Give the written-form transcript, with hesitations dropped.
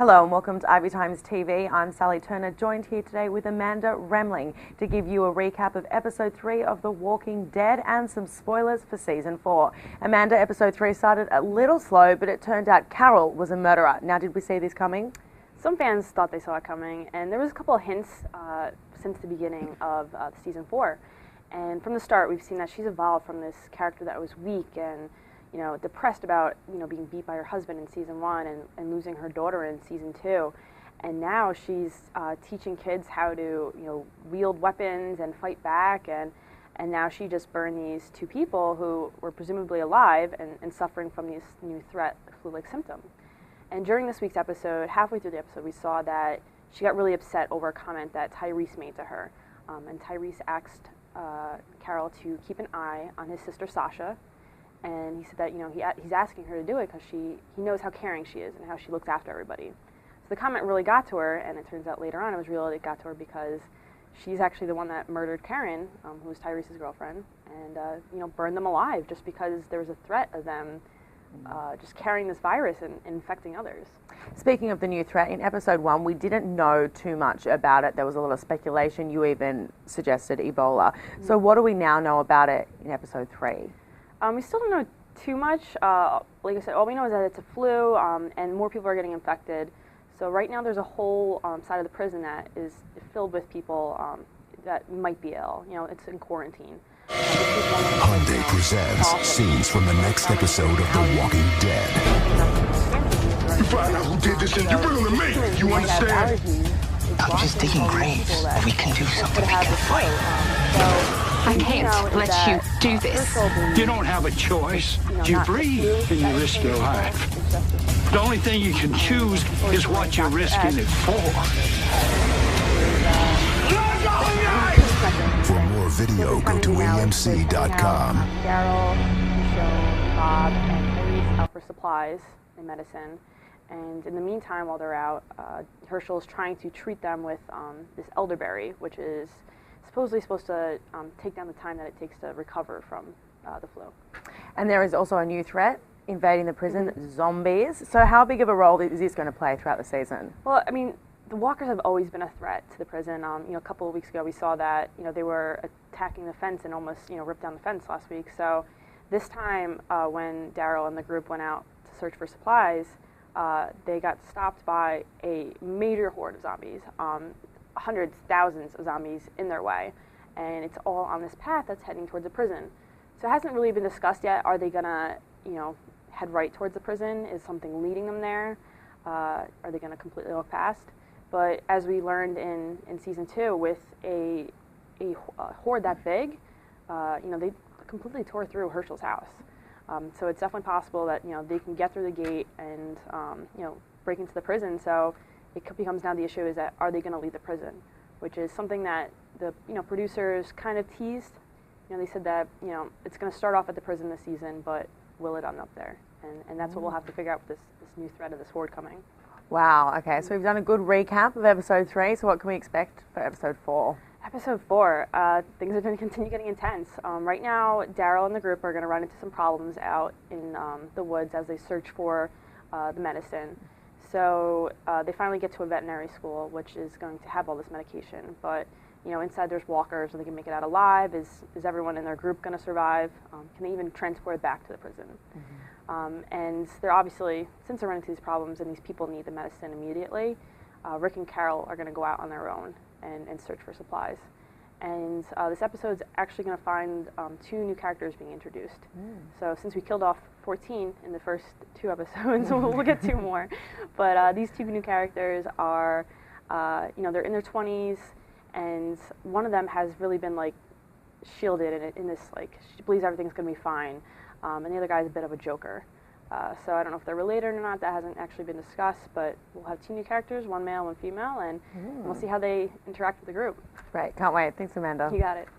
Hello and welcome to Ivy Times TV. I'm Sally Turner, joined here today with Amanda Remling to give you a recap of episode 3 of The Walking Dead and some spoilers for season 4. Amanda, episode 3 started a little slow, but it turned out Carol was a murderer. Now, did we see this coming? Some fans thought they saw it coming, and there was a couple of hints since the beginning of season 4. And from the start, we've seen that she's evolved from this character that was weak and depressed about, being beat by her husband in season 1 and losing her daughter in season 2. And now she's teaching kids how to, wield weapons and fight back. And now she just burned these 2 people who were presumably alive and suffering from this new threat, flu-like symptom. And during this week's episode, halfway through the episode, we saw that she got really upset over a comment that Tyrese made to her. And Tyrese asked Carol to keep an eye on his sister Sasha. And he said that, he's asking her to do it because he knows how caring she is and how she looks after everybody. So the comment really got to her, and it turns out later on it got to her because she's actually the one that murdered Karen, who was Tyrese's girlfriend, and, burned them alive just because there was a threat of them just carrying this virus and infecting others. Speaking of the new threat, in episode 1, we didn't know too much about it. There was a lot of speculation. You even suggested Ebola. Mm-hmm. So what do we now know about it in episode 3? We still don't know too much. Like I said, all we know is that it's a flu, and more people are getting infected. So right now there's a whole side of the prison that is filled with people that might be ill. It's in quarantine. Hyundai presents scenes from the next episode of The Walking Dead. You find out who did this and you bring them to me. You understand? I'm just digging graves. If we can do something, we can fight. I can't let you do this. You don't have a choice. You breathe and you risk your life. The only thing you can choose is what you're risking it for. For more video, go to amc.com. Daryl, Michonne, Bob, and Tyrese out for supplies and medicine. And in the meantime, while they're out, Herschel is trying to treat them with this elderberry, which is supposedly supposed to take down the time that it takes to recover from the flu. And there is also a new threat invading the prison, zombies. So how big of a role is this going to play throughout the season? Well, I mean, the walkers have always been a threat to the prison. A couple of weeks ago we saw that, they were attacking the fence and almost, ripped down the fence last week. So this time when Daryl and the group went out to search for supplies, they got stopped by a major horde of zombies. Hundreds, thousands of zombies in their way, and it's all on this path that's heading towards the prison. So it hasn't really been discussed yet. Are they gonna, head right towards the prison? Is something leading them there? Are they gonna completely look past? But as we learned in season 2, with a horde that big, they completely tore through Herschel's house. So it's definitely possible that they can get through the gate and break into the prison. So it becomes now the issue is that are they going to leave the prison, which is something that the producers kind of teased. They said that it's going to start off at the prison this season, but will it end up there? And that's what we'll have to figure out with this new threat of this horde coming. Wow. Okay, so we've done a good recap of episode 3. So what can we expect for episode 4? Episode 4, things are going to continue getting intense. Right now, Daryl and the group are going to run into some problems out in the woods as they search for the medicine. So they finally get to a veterinary school, which is going to have all this medication. But inside there's walkers. Are they going to make it out alive? Is everyone in their group going to survive? Can they even transport it back to the prison? Mm-hmm. And they're obviously, since they're running into these problems and these people need the medicine immediately, Rick and Carol are going to go out on their own and search for supplies. And this episode's actually going to find 2 new characters being introduced. So since we killed off 14 in the first 2 episodes, we'll get 2 more. But these 2 new characters are, they're in their 20s, and one of them has really been shielded in this she believes everything's going to be fine, and the other guy's a bit of a joker. So I don't know if they're related or not. That hasn't actually been discussed, but we'll have 2 new characters, 1 male, 1 female, and we'll see how they interact with the group. Great, can't wait. Thanks, Amanda. You got it.